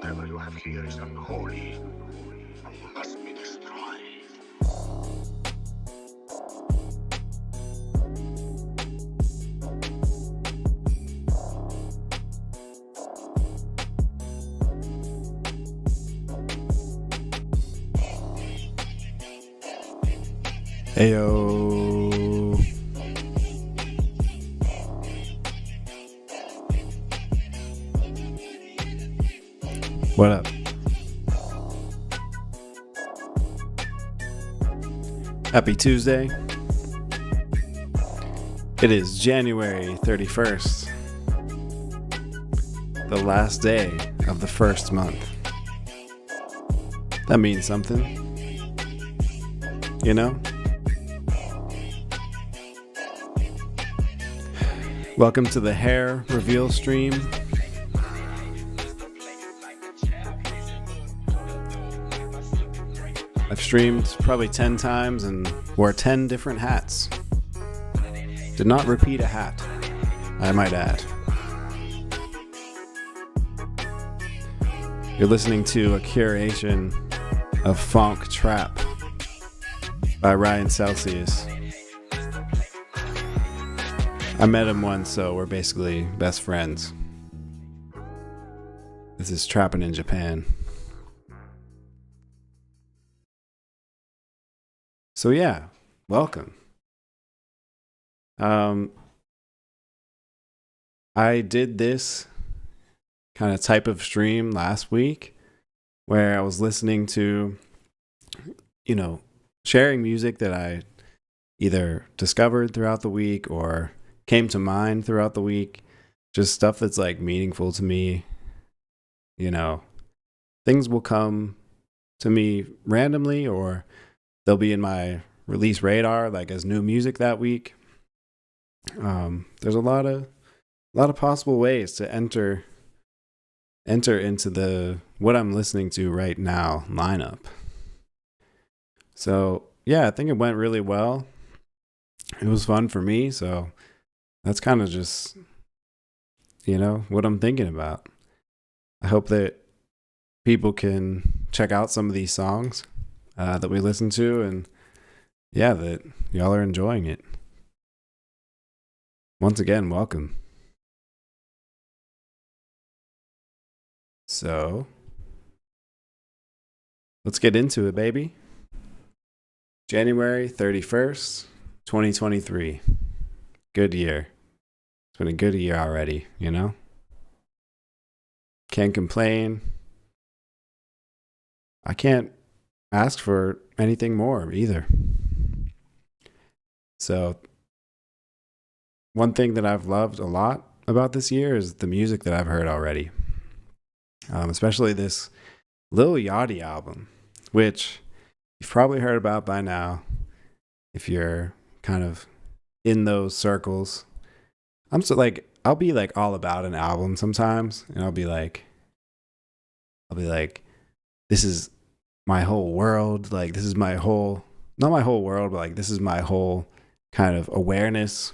Whatever you have here is unholy and must be destroyed. Heyo. What up? Happy Tuesday. It is January 31st, the last day of the first month. That means something, you know? Welcome to the hair reveal stream. I've streamed probably 10 times and wore 10 different hats. Did not repeat a hat, I might add. You're listening to a curation of Funk Trap by Ryan Celsius. I met him once, so we're basically best friends. This is Trappin' in Japan. So yeah, welcome. I did this kind of type of stream last week where I was listening to, sharing music that I either discovered throughout the week or came to mind throughout the week. Just stuff that's like meaningful to me. Things will come to me randomly or they'll be in my release radar like as new music that week. There's a lot of possible ways to enter into the what I'm listening to right now lineup. So yeah, I think it went really well. It was fun for me, so that's kind of just what I'm thinking about. I hope that people can check out some of these songs that we listen to, and yeah, that y'all are enjoying it. Once again, welcome. So, let's get into it, baby. January 31st, 2023. Good year. It's been a good year already, Can't complain. I can't ask for anything more either. So, one thing that I've loved a lot about this year is the music that I've heard already. Especially this Lil Yachty album, which you've probably heard about by now if you're kind of in those circles. I'll be like all about an album sometimes, and I'll be like, this is my whole world. Like, this is my whole, not my whole world, but like, this is my whole kind of awareness.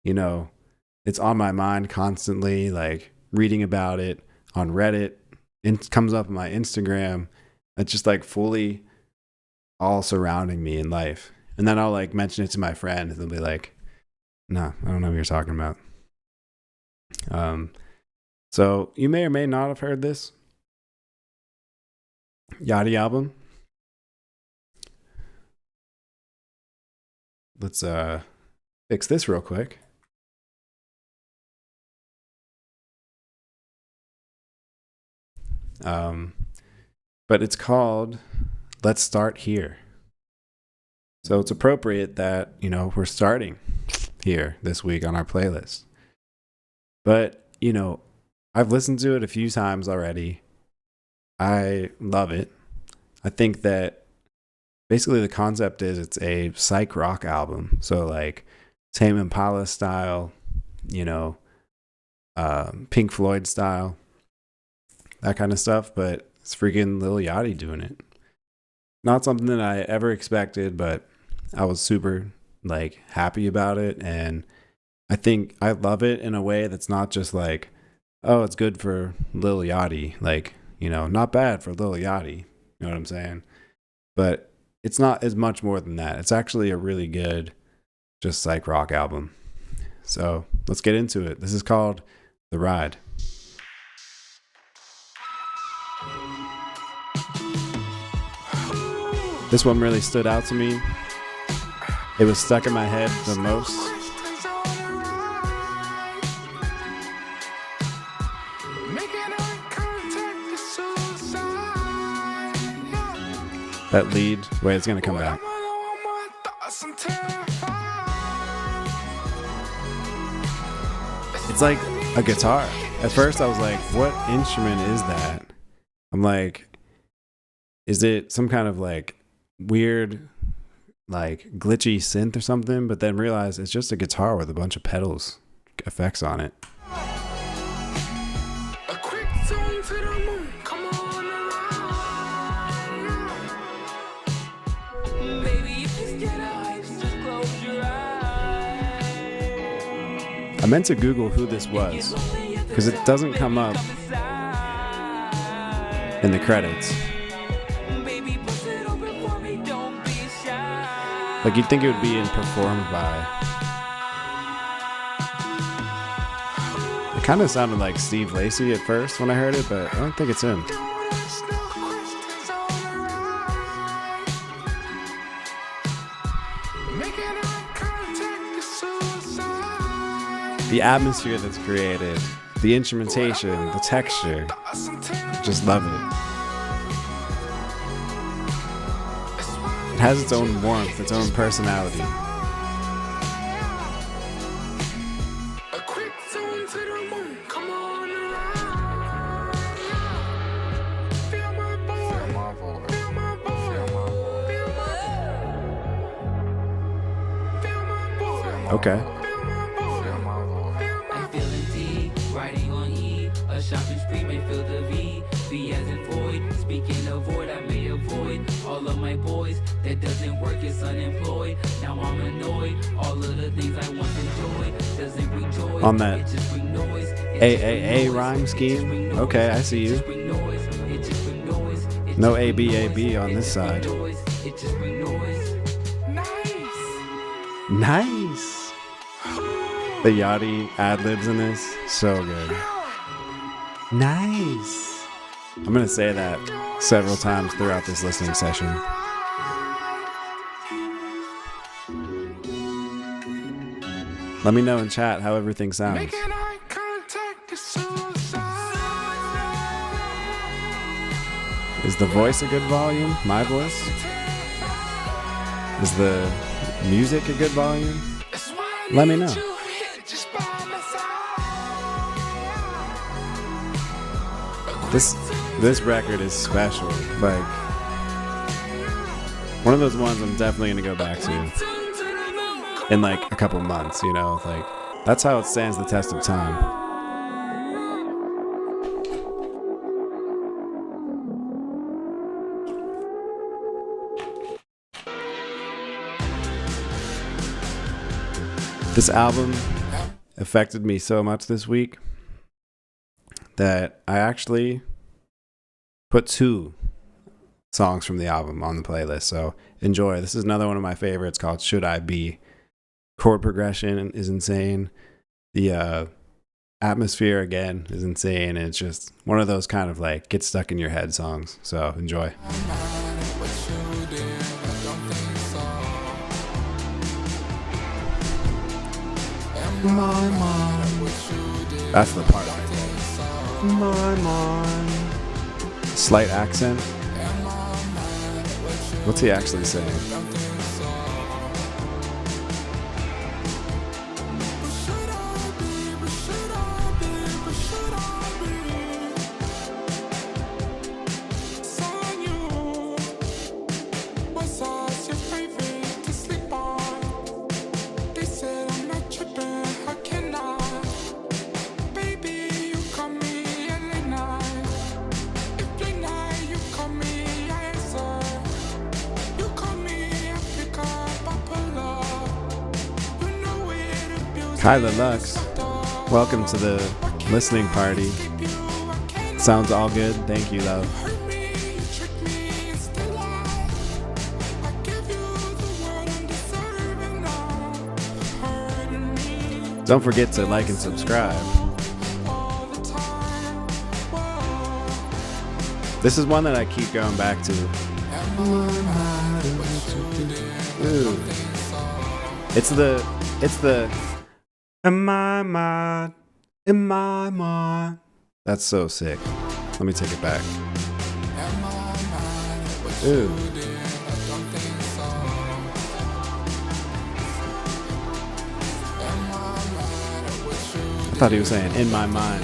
It's on my mind constantly, like reading about it on Reddit. It comes up on my Instagram. It's just like fully all surrounding me in life. And then I'll like mention it to my friend and they'll be like, no, I don't know what you're talking about. So you may or may not have heard this Yachty album. Let's fix this real quick. But it's called Let's Start Here. So it's appropriate that, we're starting here this week on our playlist. But, I've listened to it a few times already. I love it. I think that basically the concept is it's a psych rock album. So like Tame Impala style, Pink Floyd style, that kind of stuff. But it's freaking Lil Yachty doing it. Not something that I ever expected, but I was super like happy about it. And I think I love it in a way that's not just like, oh, it's good for Lil Yachty. Like, not bad for Lil Yachty. You know what I'm saying? But it's not as much more than that. It's actually a really good, just psych rock album. So let's get into it. This is called The Ride. This one really stood out to me. It was stuck in my head the most. That lead, wait, it's gonna come back. It's like a guitar. At first I was like, what instrument is that? I'm like, is it some kind of like weird, like glitchy synth or something? But then realized it's just a guitar with a bunch of pedals, effects on it. I meant to Google who this was because it doesn't come up in the credits. Like you'd think it would be performed by. It kind of sounded like Steve Lacy at first when I heard it, but I don't think it's him. The atmosphere that's created, the instrumentation, the texture, just love it. It has its own warmth, its own personality. Okay. Shopping spree may feel the V as in void. Speaking of void, I may avoid all of my boys. That doesn't work, it's unemployed. Now I'm annoyed. All of the things I once enjoyed doesn't bring joy. On that it just bring noise. AAA rhyme scheme. Okay, I see you. No ABAB on this side. It just bring noise. Nice. The Yachty ad-libs in this, so good. Nice. I'm gonna say that several times throughout this listening session. Let me know in chat how everything sounds. Is the voice a good volume? My voice? Is the music a good volume? Let me know. This record is special. Like one of those ones I'm definitely gonna go back to in like a couple months, like that's how it stands the test of time. This album affected me so much this week that I actually put 2 songs from the album on the playlist. So enjoy. This is another one of my favorites called Should I Be. Chord progression is insane. The atmosphere again is insane. And it's just one of those kind of like get stuck in your head songs. So enjoy. That's the part right there. My mom. Slight accent. What's he actually saying? Kyla Lux, welcome to the listening party. Sounds all good. Thank you, love. Hurt me, you tricked me, and still I give you the world and deserve it now. Hurt me Don't forget to like and subscribe. all the time. Whoa. This is one that I keep going back to. Ooh. It's the in my mind. That's so sick. Let me take it back. Ooh. I thought he was saying in my mind.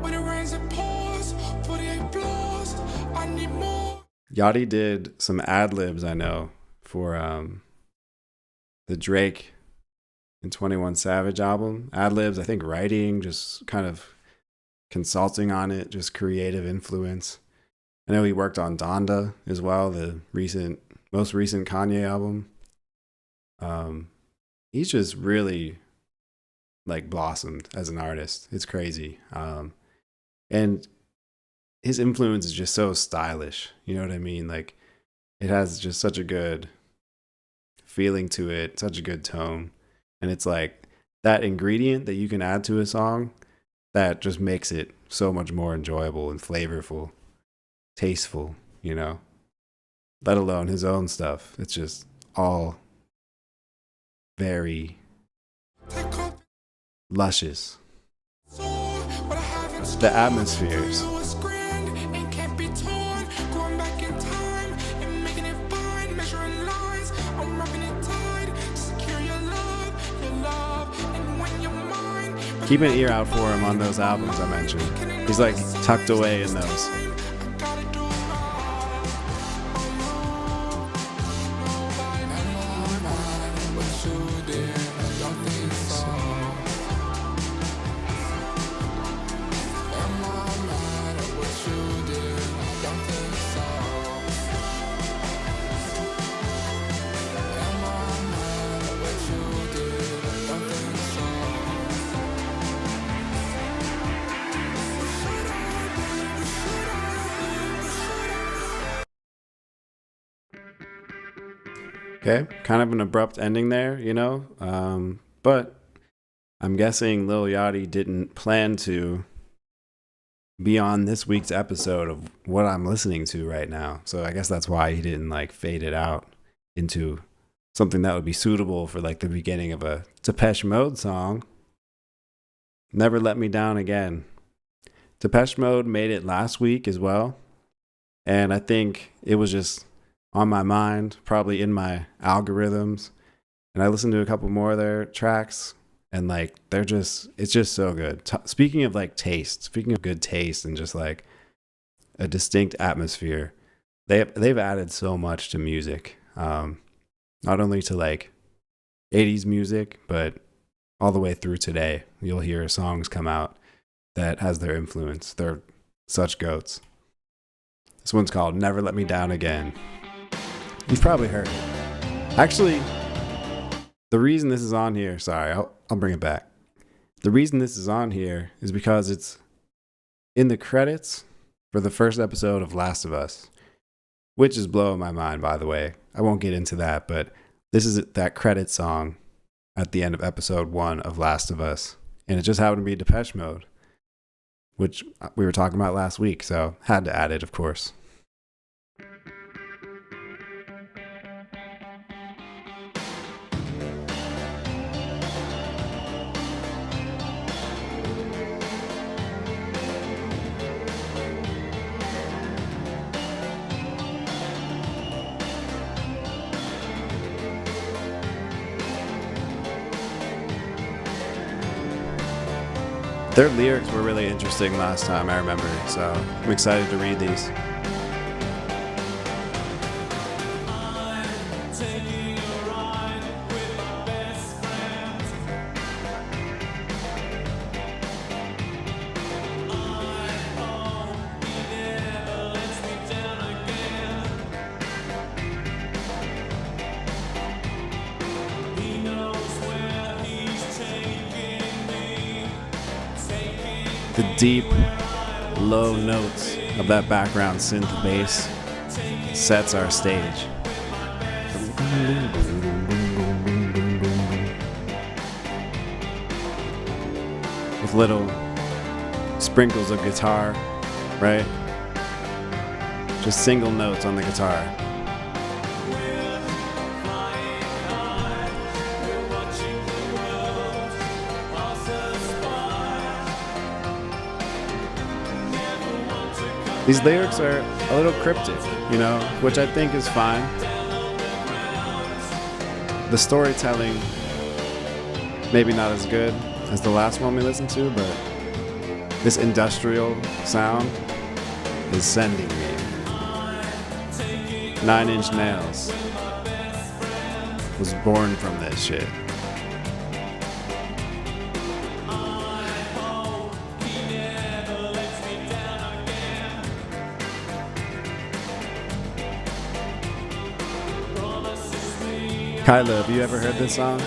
When it rains, it pours. 48 blows. I need more. Yachty did some ad libs, I know, for the Drake and 21 Savage album. Ad libs, I think writing, just kind of consulting on it, just creative influence. I know he worked on Donda as well, the most recent Kanye album. He's just really like blossomed as an artist. It's crazy. And his influence is just so stylish. You know what I mean? Like it has just such a good feeling to it, such a good tone. And it's like that ingredient that you can add to a song that just makes it so much more enjoyable and flavorful, tasteful, you know, let alone his own stuff. It's just all very Take off luscious. soul, but I haven't The stolen. atmospheres. You was grand and can't be torn. Going back in time and making it fine. Measuring lines, I'm rubbing it tight. Secure your love, and when you're mine. Keep an ear out for him on those albums I mentioned. He's like tucked away in those. I gotta do right. What you did, I don't think so. Am I mad at what you did? I don't think so. Am I mad at what you did? I don't think so. Okay, kind of an abrupt ending there, you know? But I'm guessing Lil Yachty didn't plan to be on this week's episode of what I'm listening to right now. So I guess that's why he didn't like fade it out into something that would be suitable for like the beginning of a Depeche Mode song. Never Let Me Down Again. Depeche Mode made it last week as well. And I think it was just on my mind, probably in my algorithms. And I listened to a couple more of their tracks and like it's just so good. Speaking of like taste, speaking of good taste and just like a distinct atmosphere, they've added so much to music. Not only to like 80s music, but all the way through today. You'll hear songs come out that has their influence. They're such goats. This one's called Never Let Me Down Again. You've probably heard it. Actually, the reason this is on here, sorry, I'll bring it back. The reason this is on here is because it's in the credits for the first episode of Last of Us, which is blowing my mind, by the way. I won't get into that, but this is that credit song at the end of episode 1 of Last of Us. And it just happened to be Depeche Mode, which we were talking about last week, so had to add it, of course. Their lyrics were really interesting last time, I remember, so I'm excited to read these. The deep, low notes of that background synth bass sets our stage. With little sprinkles of guitar, right? Just single notes on the guitar. These lyrics are a little cryptic, you know, which I think is fine. The storytelling, maybe not as good as the last one we listened to, but this industrial sound is sending me. 9 Inch Nails was born from this shit. Kyla, have you ever heard this song?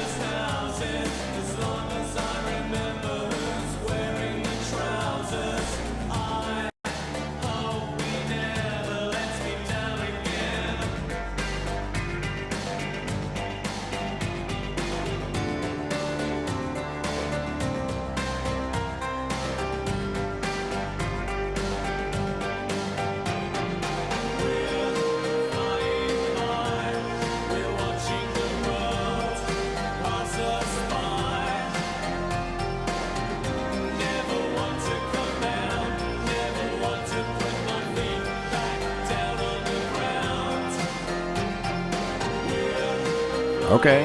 Okay.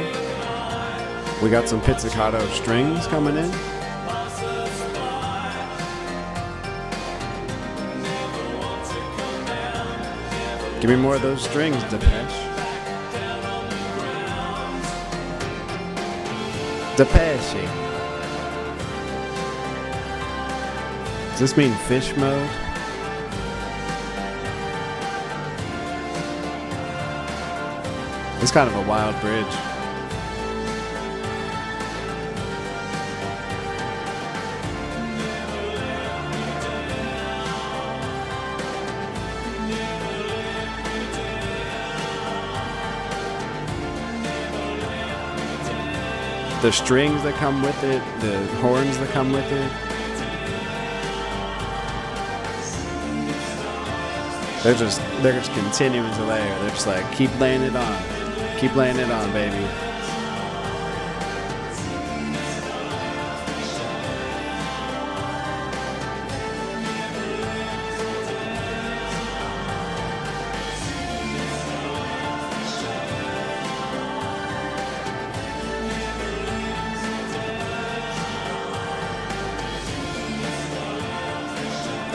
We got some pizzicato strings coming in. Give me more of those strings, Depeche. Depeche. Does this mean fish mode? It's kind of a wild bridge. The strings that come with it, the horns that come with it. They're just continuing to layer. They're just like, keep laying it on. Keep laying it on, baby.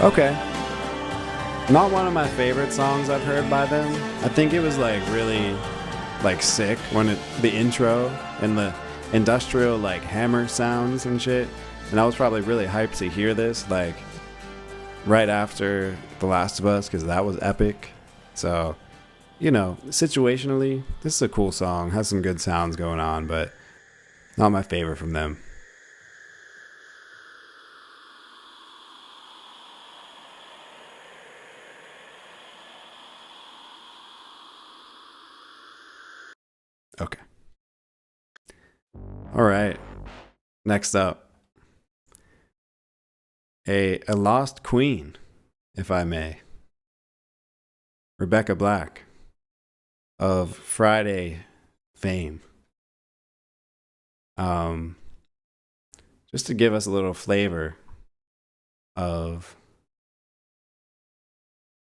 Okay. Not one of my favorite songs I've heard by them. I think it was like really like sick when the intro and the industrial like hammer sounds and shit. And I was probably really hyped to hear this like right after The Last of Us because that was epic. So, you know, situationally, this is a cool song. Has some good sounds going on, but not my favorite from them. Okay. All right. Next up, a lost queen, if I may. Rebecca Black of Friday fame. Just to give us a little flavor of,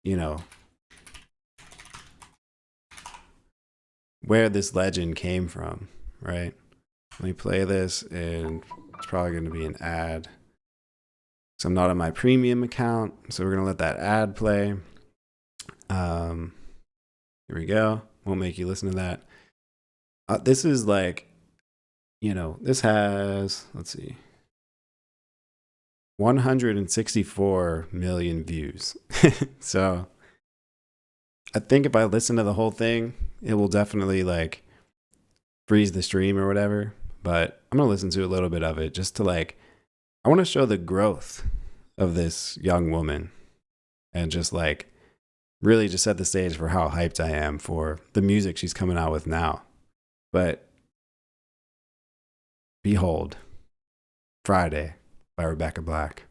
you know, where this legend came from, right? Let me play this, and it's probably going to be an ad. So I'm not on my premium account, so we're going to let that ad play. Here we go. Won't make you listen to that. This is like, you know, this has, let's see, 164 million views. So I think if I listen to the whole thing, it will definitely like freeze the stream or whatever. But I'm going to listen to a little bit of it just to like, I want to show the growth of this young woman and just like really just set the stage for how hyped I am for the music she's coming out with now. But behold, Friday by Rebecca Black.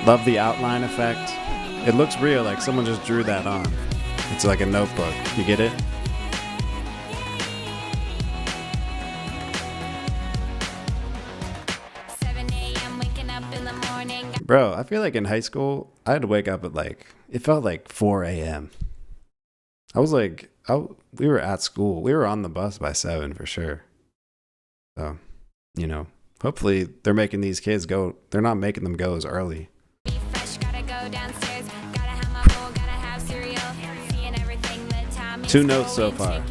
Love the outline effect. It looks real, like someone just drew that on. It's like a notebook. You get it? Bro, I feel like in high school, I had to wake up at like, it felt like 4 a.m. I was like, we were at school. We were on the bus by 7 for sure. So, you know, hopefully they're making these kids go, they're not making them go as early. Two notes so far.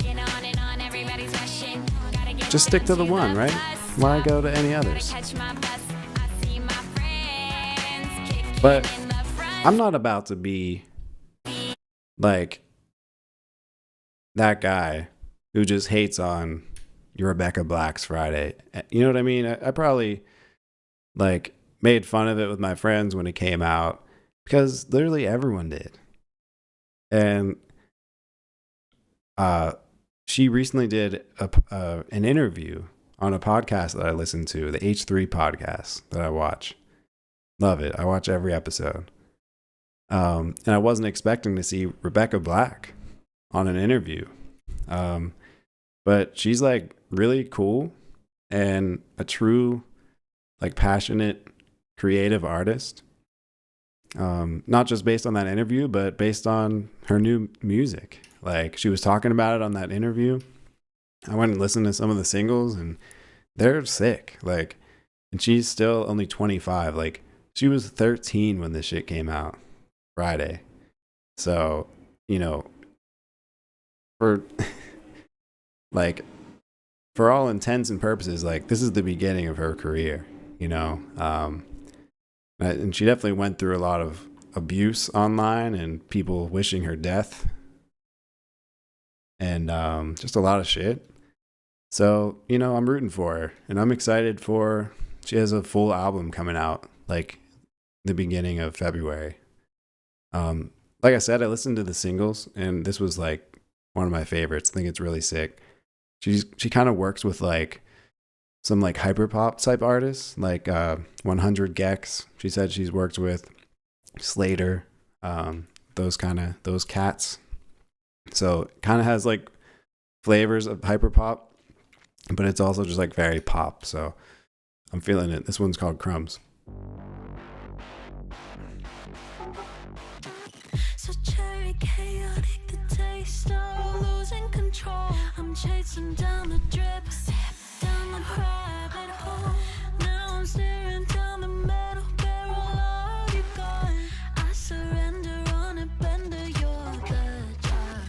Just stick to the one, right? Why go to any others? But I'm not about to be like that guy who just hates on your Rebecca Black's Friday. You know what I mean? I probably like made fun of it with my friends when it came out because literally everyone did. And she recently did an interview on a podcast that I listened to, the H3 podcast that I watch. Love it. I watch every episode. And I wasn't expecting to see Rebecca Black on an interview. But she's like really cool and a true, like passionate, creative artist. Not just based on that interview, but based on her new music. Like she was talking about it on that interview. I went and listened to some of the singles and they're sick. Like, and she's still only 25. Like she was 13 when this shit came out Friday. So, you know, for like, for all intents and purposes, like this is the beginning of her career, you know? And she definitely went through a lot of abuse online and people wishing her death and just a lot of shit. So, you know, I'm rooting for her and I'm excited for, she has a full album coming out like the beginning of February. Like I said, I listened to the singles and this was like one of my favorites. I think it's really sick. She kind of works with like some like hyperpop type artists, like 100 gecs. She said she's worked with Slater, those cats. So it kind of has like flavors of hyperpop, but it's also just like very pop. So I'm feeling it. This one's called Crumbs. So cherry chaotic, the taste of losing control. I'm chasing down the drip, down the rabbit hole. Now I'm staring down the metal barrel of you gone. I surrender on a bender, you're the drug.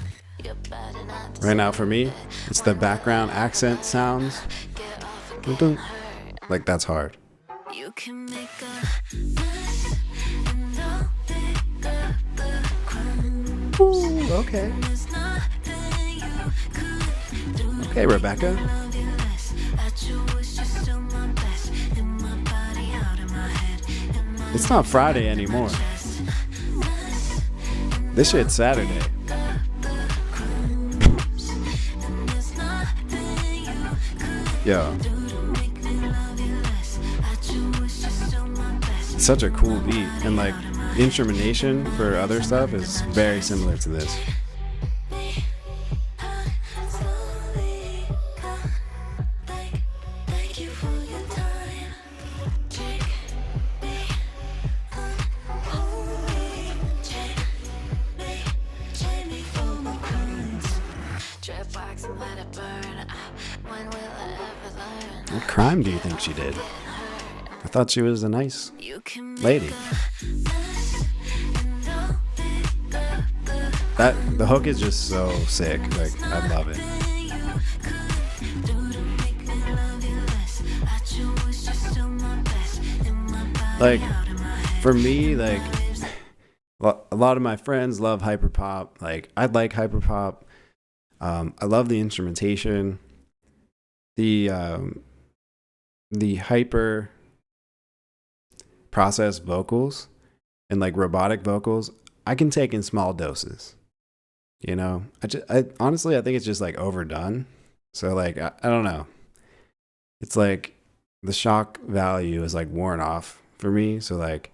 You're better not to Right now for me, it's the background accent sounds. get off and Dun, get dun. hurt. Like that's hard. You can make a mess and I'll pick up the crumbs. Ooh, okay. There's nothing you could do. Okay, Rebecca. Love you less. At your wish, you're still my best. In my body, out of my head. In my It's not Friday anymore. chest. Mess This shit's Saturday. up the crumbs. And there's nothing you could Yo, do to make me love you less. At your wish, you're still my best. it's such a cool beat. And like instrumentation for other stuff is very similar to this. Slowly come, thank you for your time. Take me, hold me, chain me for my crumbs. Drip wax and let it burn. When will I ever learn? What crime do you think she did? I thought she was a nice You can lady. That the hook is just so sick. Like I love it. Like for me, like a lot of my friends love hyperpop. Like I like hyperpop. I love the instrumentation. The the hyper processed vocals and like robotic vocals, I can take in small doses. You know, I honestly, I think it's just like overdone. So like, I don't know. It's like the shock value is like worn off for me. So like,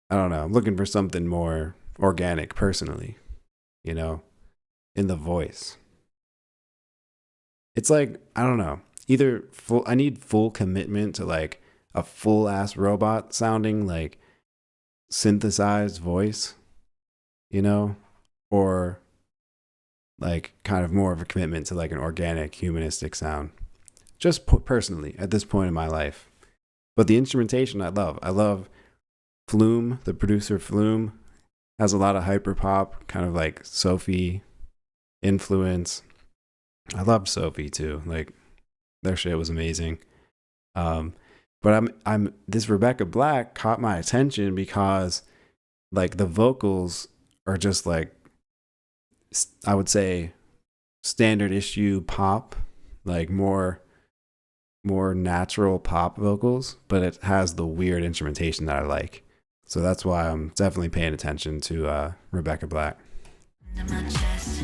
I don't know. I'm looking for something more organic personally, you know, in the voice. It's like, I don't know. I need full commitment to like a full ass robot sounding like synthesized voice, you know, or like kind of more of a commitment to like an organic humanistic sound. Just personally at this point in my life. But the instrumentation I love Flume, the producer Flume, has a lot of hyper pop, kind of like Sophie influence. I loved Sophie too. Like their shit was amazing. But I'm this Rebecca Black caught my attention because like the vocals are just like, I would say standard issue pop, like more natural pop vocals, but it has the weird instrumentation that I like. So that's why I'm definitely paying attention to Rebecca Black. Under my chest,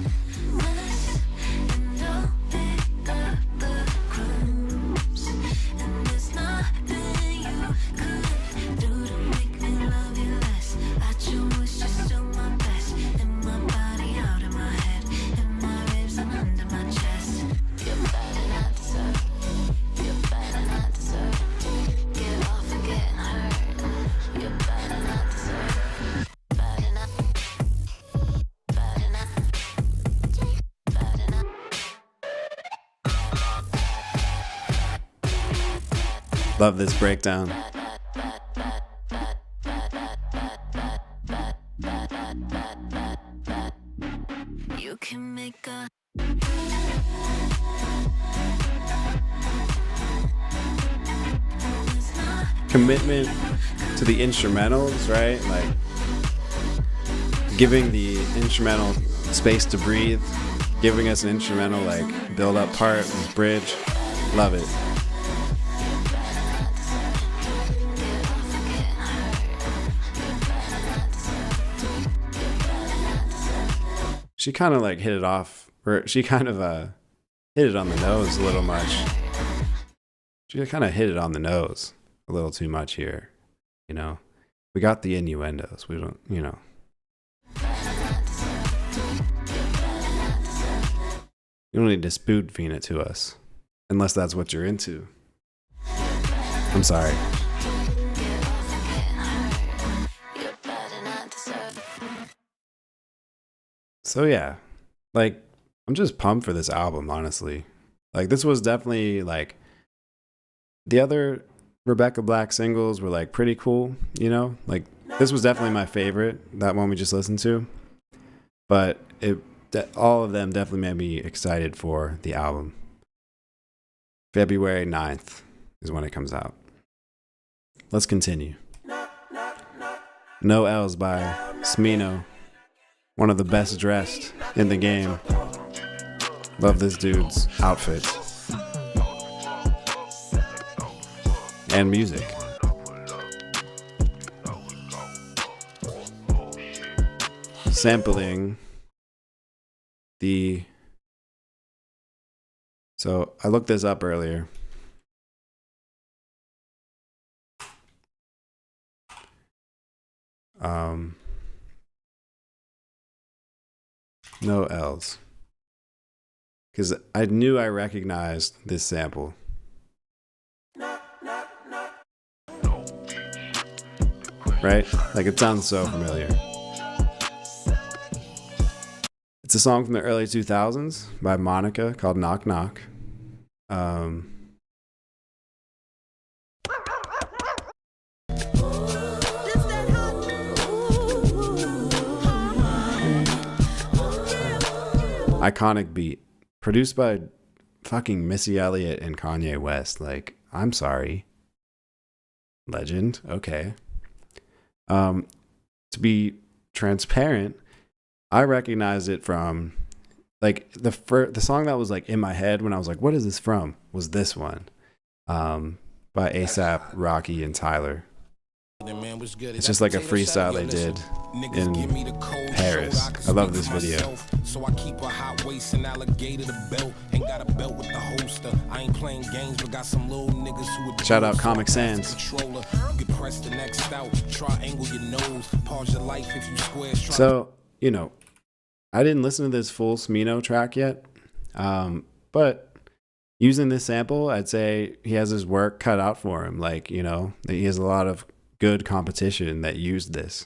mess, and I'll pick up the crumbs. And there's nothing you could do to make me love you less. I chose you're still my best. In my body, out of my head, in my ribs and under my chest. You're bad and I deserve. You're bad and I deserve. Get off and getting hurt. You're bad and I deserve. Bad and I. Bad and I. Bad and I. Love this breakdown. You can make a Commitment to the instrumentals, right? Like giving the instrumental space to breathe, giving us an instrumental like build up part with bridge. Love it. She kind of like hit it off, or she kind of hit it on the nose a little much. She kind of hit it on the nose a little too much here, you know. We got the innuendos. We don't, you know. You don't need to spoon feed it to us, unless that's what you're into. I'm sorry. So yeah, like I'm just pumped for this album, honestly. Like this was definitely like the other Rebecca Black singles were like pretty cool, you know? Like this was definitely my favorite, that one we just listened to. But all of them definitely made me excited for the album. February 9th is when it comes out. Let's continue. No L's by Smino. One of the best dressed in the game. Love this dude's outfit. And music. Sampling the... So I looked this up earlier. No L's. Because I knew I recognized this sample. Right? Like it sounds so familiar. It's a song from the early 2000s by Monica called Knock Knock. Iconic beat. Produced by fucking Missy Elliott and Kanye West. Like, I'm sorry. Legend. Okay. To be transparent, I recognized it from like the song that was like in my head when I was like, what is this from? Was this one. by ASAP, Rocky, and Tyler. Man, what's good? It's just like a freestyle they did in Paris. I love this video. So I keep a hot waist and alligator the belt. Ain't got a belt with the holster. I ain't playing games, but got some little niggas who would Shout out Comic Sans. Controller. You can press the next out, triangle your nose, pause your life if you square. So, you know, I didn't listen to this full Smino track yet. But using this sample, I'd say he has his work cut out for him. Like, you know, he has a lot of good competition that used this,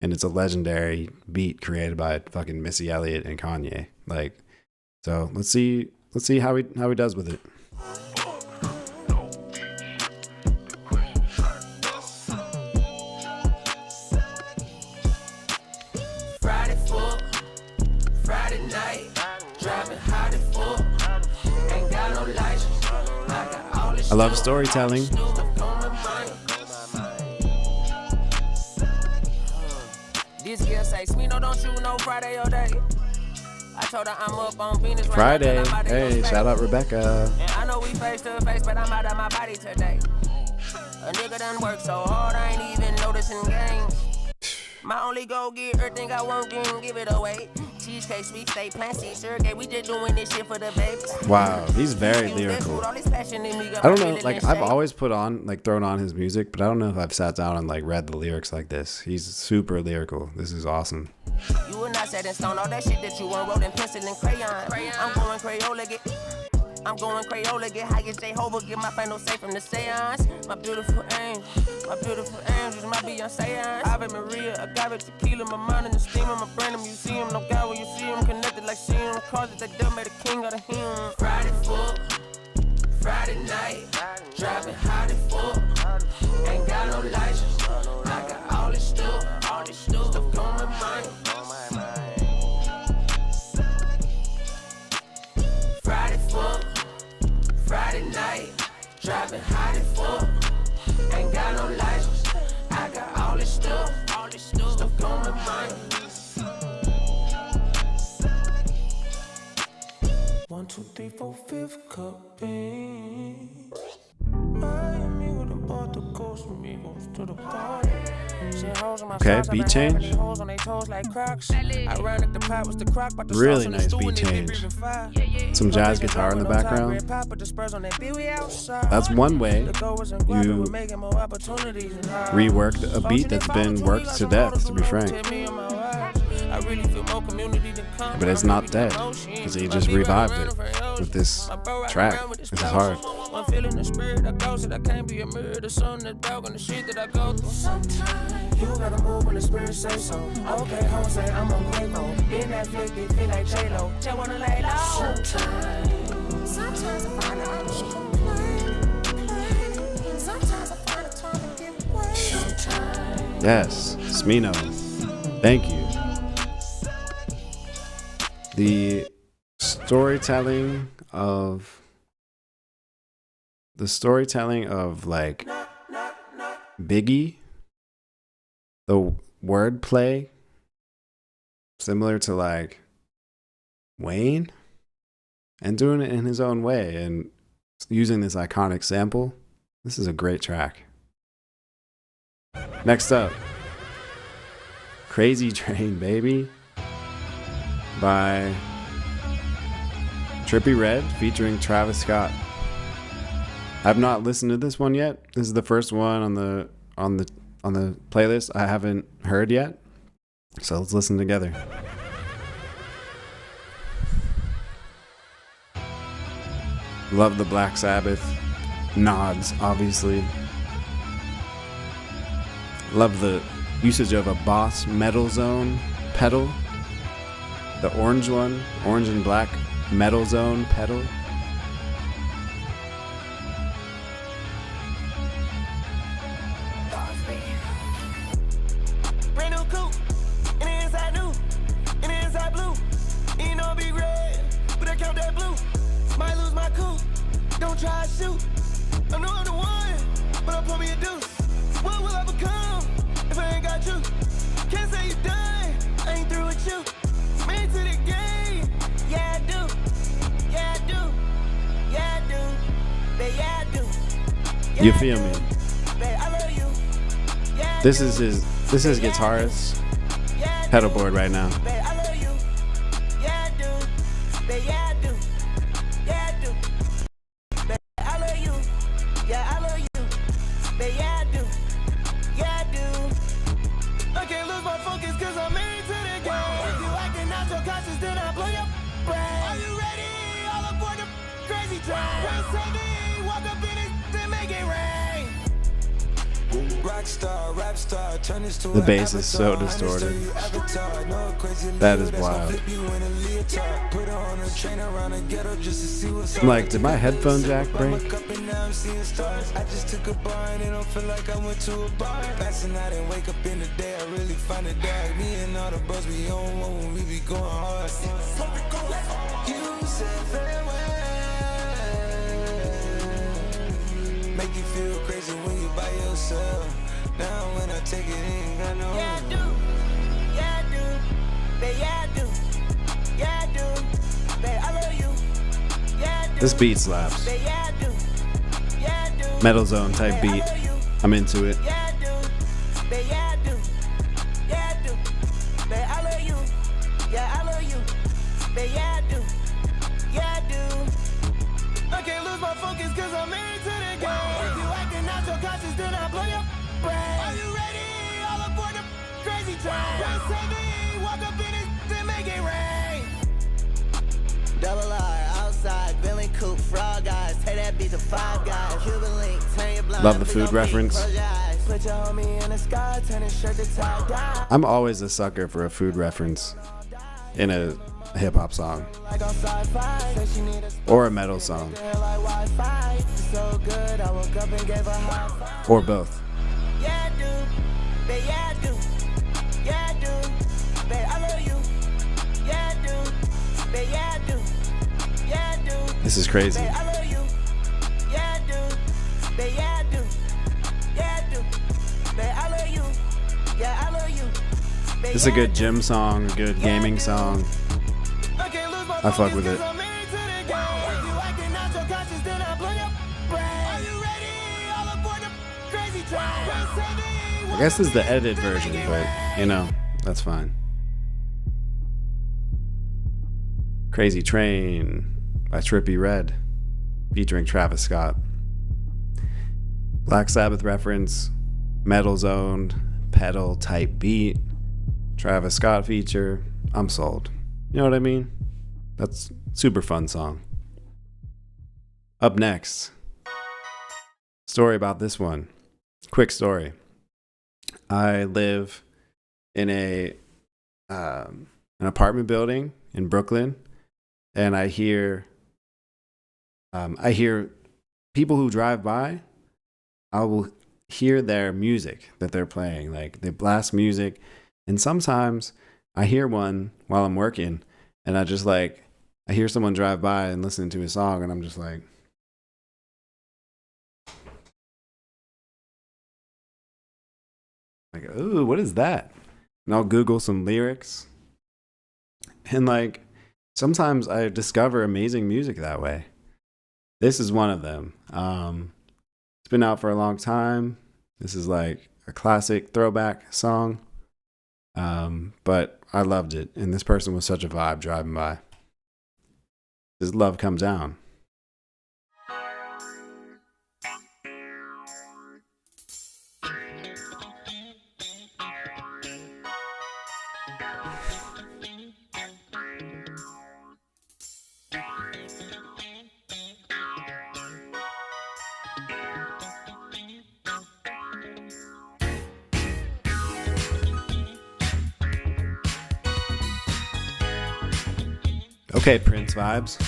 and it's a legendary beat created by fucking Missy Elliott and Kanye. Like, so let's see how he does with it. Friday fuck, Friday night, driving hot as fuck, ain't got no license, I got all this I love stuff, storytelling. stuff on my mind. This girl say, Smino, don't you know Friday all day? I told her I'm up on Venus right Friday. now, and I'm about to Hey, go shout out straight. Rebecca. And I know we face to face, but I'm out of my body today. A nigga done worked so hard, I ain't even noticing games. My only goal, get everything I want, then give it away. Cheesecake, sweet steak, plant-seed, sugar, we just doing this shit for the babies. Wow, he's very lyrical. I don't know, like I've always thrown on his music, but I don't know if I've sat down and like read the lyrics like this. He's super lyrical. This is awesome. You will not set in stone all that shit that you wrote in pencil and crayon. I'm going Crayola, get high as Jehovah, get my final say from the seance. My beautiful angels, my Beyonce. Ave Maria, agave tequila, my mind in the steam, my brain a museum. No God when you see him, connected like seeing cause that they done made a king out of him. Friday fuck, Friday night, driving hot as fuck, ain't got no license, I got all this stuff on my mind. Friday fuck, Friday night, driving hot as fuck, ain't got no license, I got all this stuff on my mind. 1, 2, 3, 4, 5th cup in. Miami with the bought the coast from Eagles to the party. Okay, beat change. Really nice beat change. Some jazz guitar in the background. That's one way you reworked a beat that's been worked to death, to be frank. But it's not dead, because he just revived it with this track. This is hard. I'm feeling the spirit of ghost, I can't be a mirror to something that's broken, the shit that I go through. Sometimes you gotta move when the spirit say so. Okay, Jose, I'm on Quavo. In that flick, they feel like J-Lo. Just wanna lay low. Sometimes I find out I'm just complaining. Sometimes I find it time to get away. Sometimes. Yes, Smino. Thank you. The storytelling of like Biggie, the wordplay, similar to like Wayne, and doing it in his own way and using this iconic sample. This is a great track. Next up, Crazy Train, baby, by Trippie Redd featuring Travis Scott. I've not listened to this one yet. This is the first one on the playlist I haven't heard yet. So let's listen together. Love the Black Sabbath nods, obviously. Love the usage of a Boss Metal Zone pedal. The orange one, orange and black Metal Zone pedal. Brand new coupe, and the inside new, and the inside blue. Ain't no big red, but I count that blue. Might lose my coupe, don't try to shoot. I know I'm the one, but I'll put me a deuce. What will I become if I ain't got you? Can't say you done, I ain't through with you. Man to the game, yeah I do, yeah I do, yeah I do, but yeah I do. You feel me? This is his guitarist pedal board right now. I can't lose my focus cause I'm into the game. If you acting out your conscience, then I blow your brain. Are you ready? All aboard the crazy train. Press heavy, walk up in it and make it rain. Rockstar, rap star, turn this to The bass is so distorted. That is wild. I'm like, did my headphone jack break? I just took a bar and it don't feel like I went to a bar. Last night and wake up in the day, I really find it dark. Me and all the bros, we on one when we be going hard. You said farewell. Make you feel crazy when you by yourself. Now when I take it in, I know. Yeah, I do. Yeah, I do. Babe, yeah, I do. Yeah, I do. Babe, I love you. Yeah, I do. This beat slaps. Babe, yeah, I do. Yeah, I do. Metal Zone type beat. I'm into it. Yeah, I do. Babe, yeah, I do. Yeah, I do. Babe, I love you. Yeah, I love you. Babe, yeah, I do. Yeah, I do. I can't lose my focus cause I'm into the game. If you acting out your conscience, then I blow your brain. Are you ready? All aboard the crazy train. Press heavy, walk up in it and make it rain. Double R, outside, Billy Coop, Frog Eyes. Take that beat to Five Guys. Cuban Link, turn your blind. Love the food reference. Put your homie in the sky, turn his shirt to tie down. I'm always a sucker for a food reference in a hip hop song Like on sci-fi. Say she need a or a metal song like Wi-Fi. So good, I woke up and gave her high five. or both. Yeah, I do. Babe, yeah, I do. Yeah, I do. Babe, I love you. Yeah, I do. Babe, yeah, I do. Yeah, I do. This is crazy. Babe, I love you. Yeah, I do. Babe, yeah, I do. Yeah, I do. Babe, I love you. Yeah, I love you. Babe, This is a yeah, good I gym song, a good gaming song. do. I can't lose my I fuck focus with it. 'cause I'm into the game. If you acting out your conscience, then I blow your brain. Are you ready? All aboard the crazy train. Press heavy, I guess this is the edited version, but you know, that's fine. Crazy Train by Trippie Redd, featuring Travis Scott. Black Sabbath reference, Metal Zone, pedal type beat, Travis Scott feature. I'm sold. You know what I mean? That's super fun song. Up next, story about this one. Quick story. I live in an apartment building in Brooklyn, and I hear people who drive by. I will hear their music that they're playing, like they blast music, and sometimes I hear one while I'm working, and I hear someone drive by and listen to a song, and I'm just like, ooh, what is that? And I'll Google some lyrics. And like, sometimes I discover amazing music that way. This is one of them. It's been out for a long time. This is like a classic throwback song. But I loved it. And this person was such a vibe driving by. This is Love Comes Down. Okay, Prince vibes.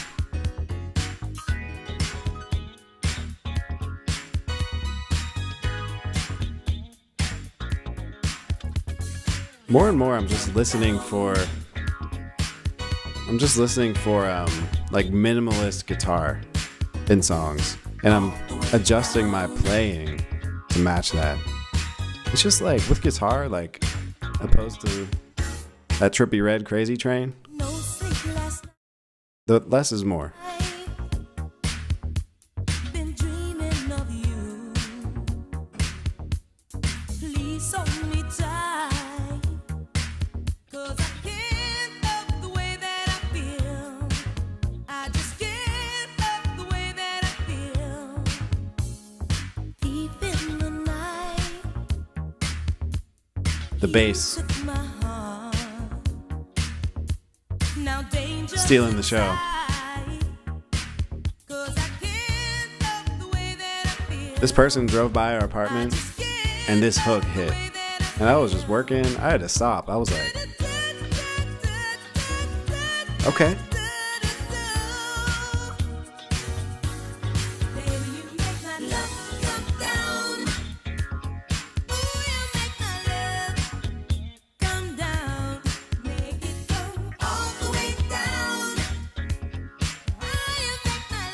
More and more I'm just listening for like minimalist guitar in songs, and I'm adjusting my playing to match that. It's just like with guitar, like opposed to that Trippie Redd Crazy Train, No sleep last the less is more. night. Been dreaming of you. The bass stealing the show. This person drove by our apartment and this hook hit. And I was just working. I had to stop. I was like, okay.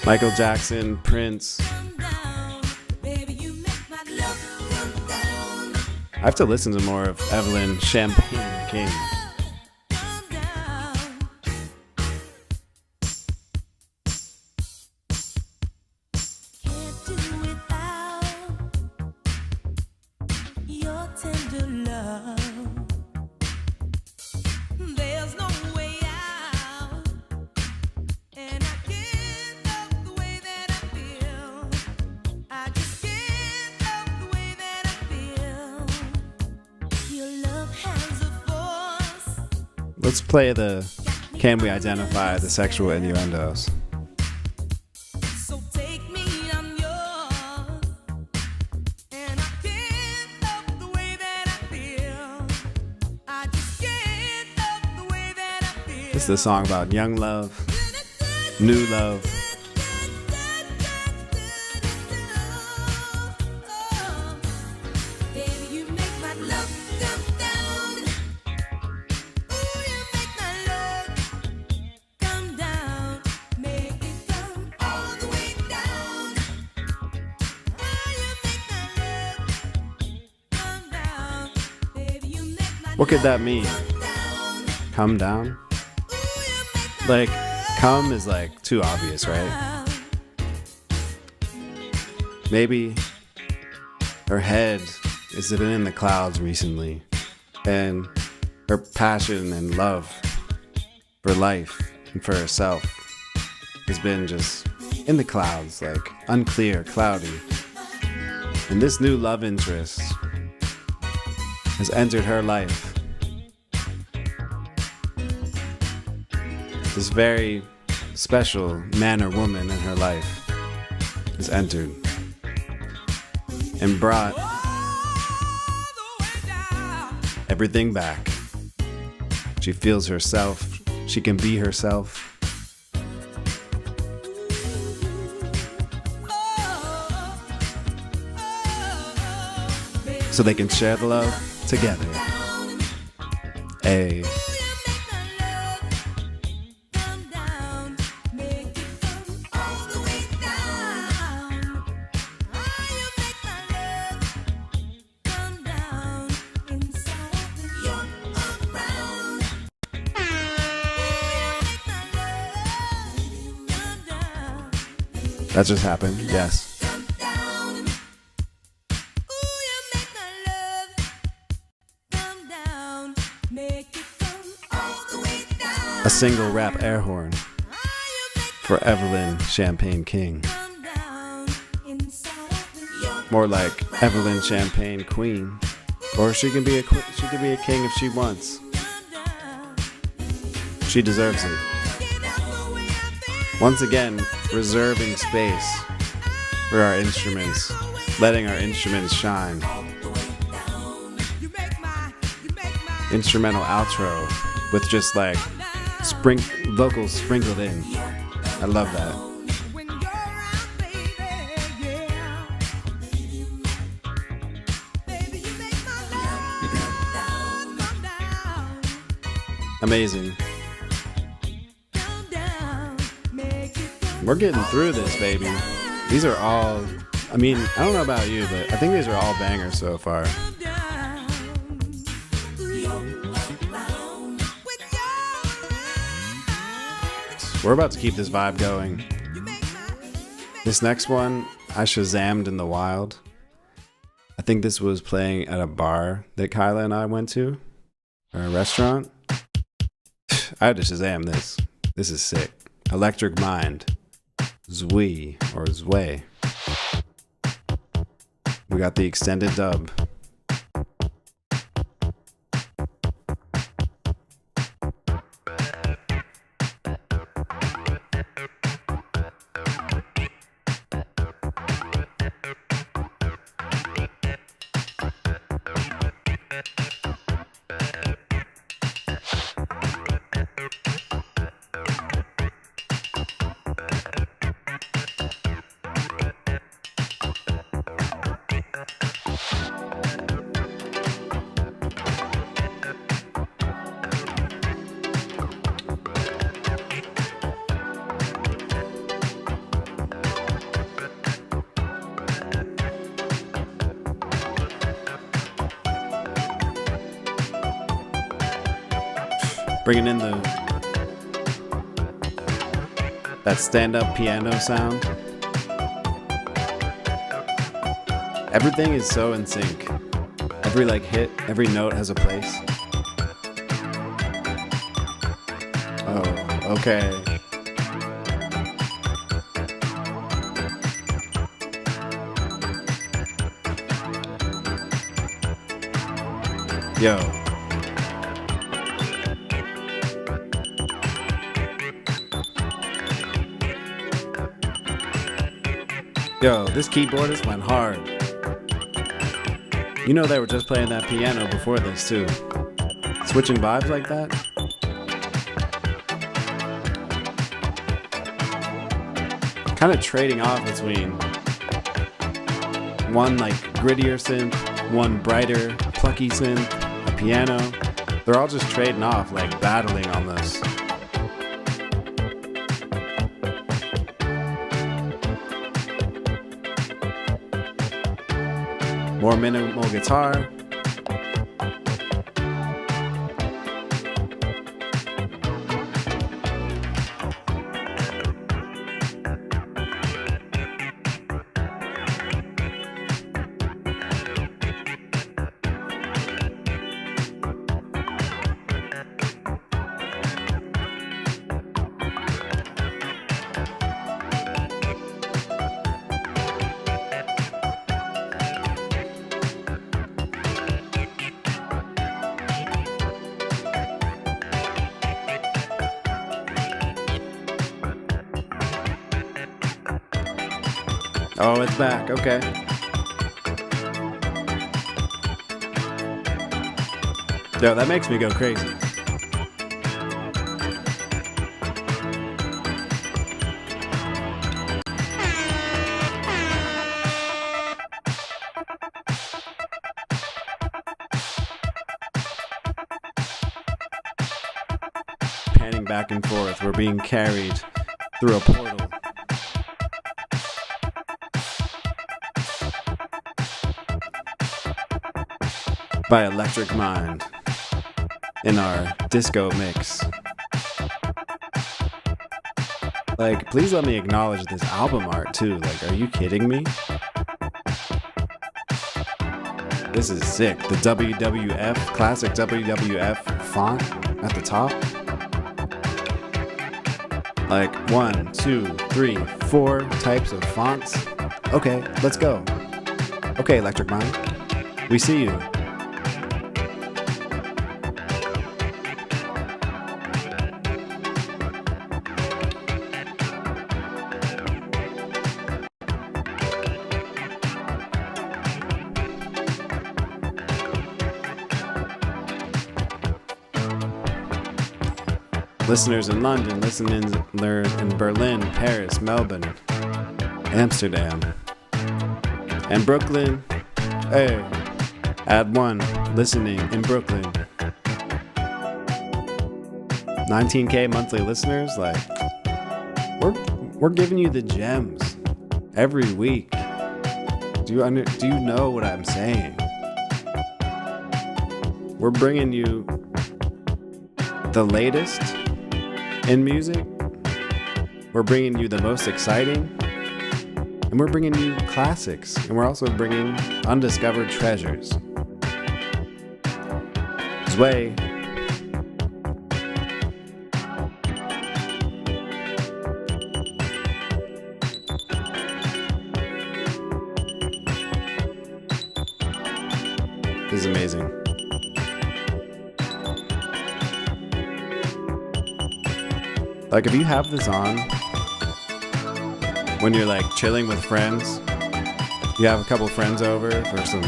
Michael Jackson, Prince. I have to listen to more of Evelyn Champagne King. Let's play the Can We Identify the Sexual Innuendos? So take me, I'm yours, and I can't help the way that I feel. I just can't help the way that I feel. This is a song about young love, new love. Baby, you make my love come down. Ooh, you make my love come down. Make it come all the way down. Oh, you make my love come down. Baby, you make my What could that mean? down. Come down? Ooh, you make my Like, come is like too obvious, right? Maybe her head has been in the clouds recently, and her passion and love for life and for herself has been just in the clouds, like unclear, cloudy. And this new love interest has entered her life. This very special man or woman in her life has entered and brought everything back. She feels herself. She can be herself. So they can share the love together. Hey. That just happened, yes. A single rap air horn for Evelyn Champagne King. More like Evelyn Champagne Queen. Or she can be a king if she wants. She deserves it. Once again, reserving space for our instruments, letting our instruments shine. Instrumental outro with just like vocals sprinkled in. I love that. Amazing. We're getting through this, baby. These are all, I mean, I don't know about you, but I think these are all bangers so far. We're about to keep this vibe going. This next one, I Shazammed in the wild. I think this was playing at a bar that Kyla and I went to, or a restaurant. I had to Shazam this. This is sick. Electric Mind. Zwe or Zway. We got the extended dub. Bringing in that stand-up piano sound. Everything is so in sync. Every hit, every note has a place. Oh, okay. Yo. Yo, this keyboardist went hard. You know they were just playing that piano before this too. Switching vibes like that? Kind of trading off between one grittier synth, one brighter, plucky synth, a piano. They're all just trading off, battling on this. More minimal guitar. Oh, it's back. Okay. Yo, that makes me go crazy. Panning back and forth, we're being carried through a portal. By Electric Mind in our disco mix. Please let me acknowledge this album art too. Are you kidding me? This is sick. The WWF, classic WWF font at the top. 1, 2, 3, 4 types of fonts. Okay, let's go. Okay, Electric Mind. We see you. Listeners in London, listeners in Berlin, Paris, Melbourne, Amsterdam, and Brooklyn. Hey, add 1 listening in Brooklyn. 19K monthly listeners. We're giving you the gems every week. Do you know what I'm saying? We're bringing you the latest in music. We're bringing you the most exciting, and we're bringing you classics, and we're also bringing undiscovered treasures. Zwei. This is amazing. If you have this on when you're chilling with friends, you have a couple friends over for some